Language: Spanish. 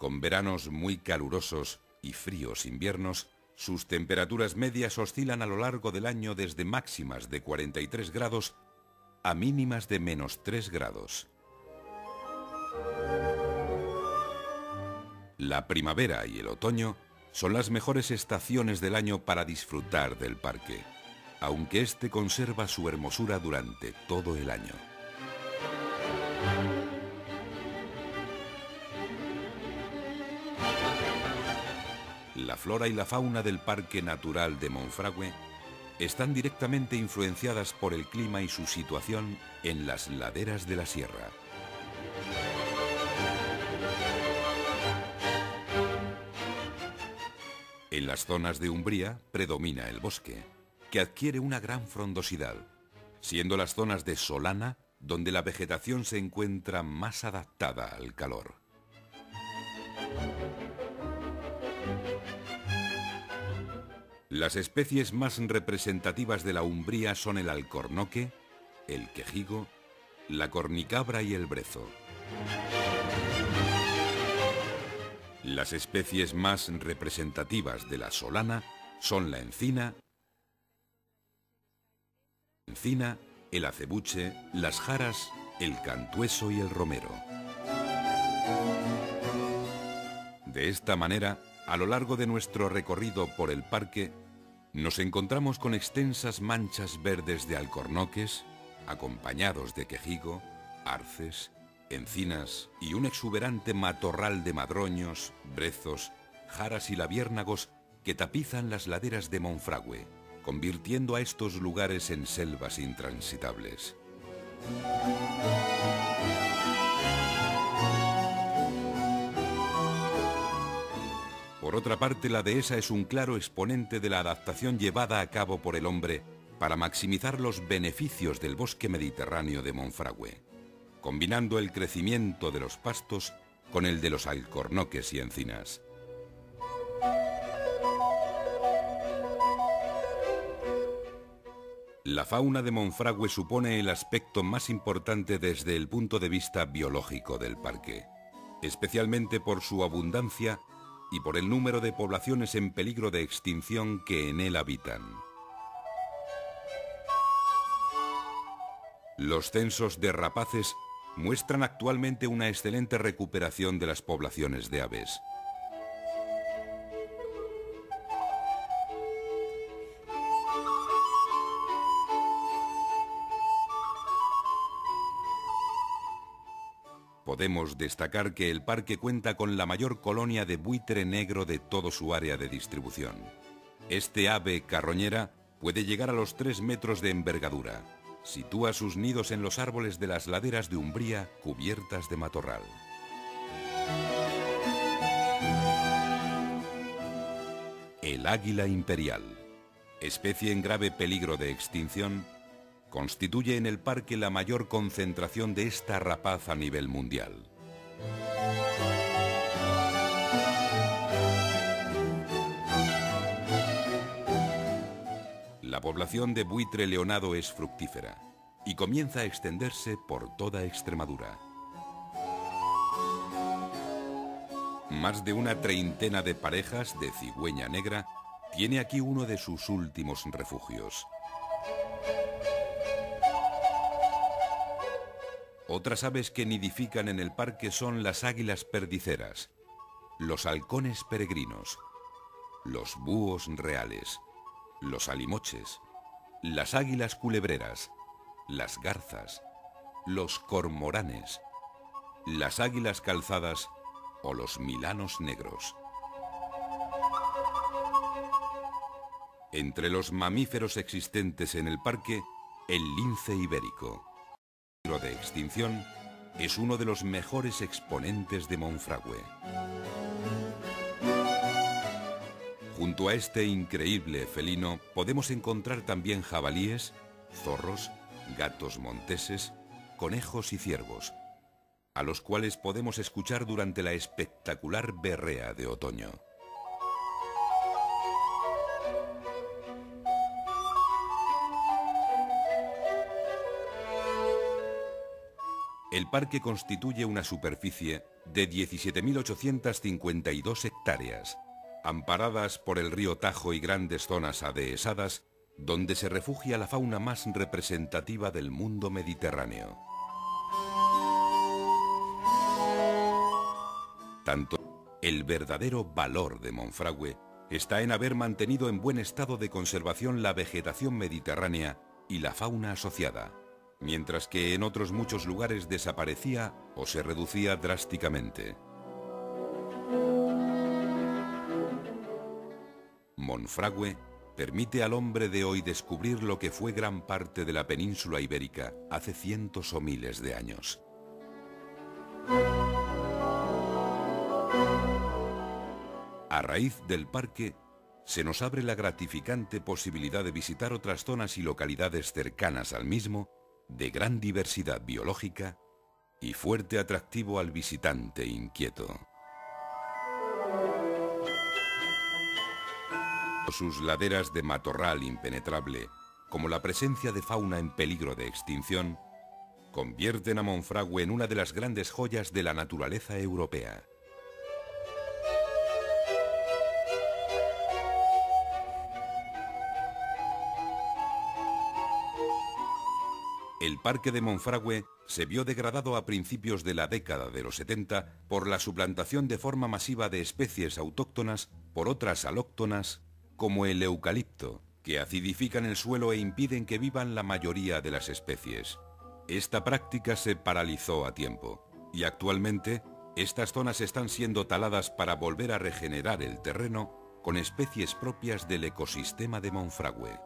Con veranos muy calurosos y fríos inviernos, sus temperaturas medias oscilan a lo largo del año desde máximas de 43 grados a mínimas de -3 grados. La primavera y el otoño son las mejores estaciones del año para disfrutar del parque, aunque este conserva su hermosura durante todo el año. La flora y la fauna del Parque Natural de Monfragüe están directamente influenciadas por el clima y su situación en las laderas de la sierra. En las zonas de umbría predomina el bosque, que adquiere una gran frondosidad, siendo las zonas de solana donde la vegetación se encuentra más adaptada al calor. Las especies más representativas de la umbría son el alcornoque, el quejigo, la cornicabra y el brezo. Las especies más representativas de la solana son la encina, el acebuche, las jaras, el cantueso y el romero. De esta manera, a lo largo de nuestro recorrido por el parque, nos encontramos con extensas manchas verdes de alcornoques, acompañados de quejigo, arces, encinas y un exuberante matorral de madroños, brezos, jaras y labiérnagos que tapizan las laderas de Monfragüe, convirtiendo a estos lugares en selvas intransitables. Por otra parte, la dehesa es un claro exponente de la adaptación llevada a cabo por el hombre para maximizar los beneficios del bosque mediterráneo de Monfragüe, combinando el crecimiento de los pastos con el de los alcornoques y encinas. La fauna de Monfragüe supone el aspecto más importante desde el punto de vista biológico del parque, especialmente por su abundancia y por el número de poblaciones en peligro de extinción que en él habitan. Los censos de rapaces muestran actualmente una excelente recuperación de las poblaciones de aves. Podemos destacar que el parque cuenta con la mayor colonia de buitre negro de todo su área de distribución. Este ave carroñera puede llegar a los 3 metros de envergadura. Sitúa sus nidos en los árboles de las laderas de umbría cubiertas de matorral. El águila imperial, especie en grave peligro de extinción, constituye en el parque la mayor concentración de esta rapaz a nivel mundial. La población de buitre leonado es fructífera y comienza a extenderse por toda Extremadura. Más de una treintena de parejas de cigüeña negra tiene aquí uno de sus últimos refugios. Otras aves que nidifican en el parque son las águilas perdiceras, los halcones peregrinos, los búhos reales, los alimoches, las águilas culebreras, las garzas, los cormoranes, las águilas calzadas o los milanos negros. Entre los mamíferos existentes en el parque, el lince ibérico, de extinción, es uno de los mejores exponentes de Monfragüe. Junto a este increíble felino podemos encontrar también jabalíes, zorros, gatos monteses, conejos y ciervos, a los cuales podemos escuchar durante la espectacular berrea de otoño. El parque constituye una superficie de 17.852 hectáreas, amparadas por el río Tajo y grandes zonas adehesadas, donde se refugia la fauna más representativa del mundo mediterráneo. Tanto el verdadero valor de Monfragüe está en haber mantenido en buen estado de conservación la vegetación mediterránea y la fauna asociada, mientras que en otros muchos lugares desaparecía o se reducía drásticamente. Monfragüe permite al hombre de hoy descubrir lo que fue gran parte de la península ibérica hace cientos o miles de años. A raíz del parque, se nos abre la gratificante posibilidad de visitar otras zonas y localidades cercanas al mismo, de gran diversidad biológica y fuerte atractivo al visitante inquieto. Sus laderas de matorral impenetrable, como la presencia de fauna en peligro de extinción, convierten a Monfragüe en una de las grandes joyas de la naturaleza europea. El parque de Monfragüe se vio degradado a principios de la década de los 70 por la suplantación de forma masiva de especies autóctonas por otras alóctonas, como el eucalipto, que acidifican el suelo e impiden que vivan la mayoría de las especies. Esta práctica se paralizó a tiempo, y actualmente estas zonas están siendo taladas para volver a regenerar el terreno con especies propias del ecosistema de Monfragüe.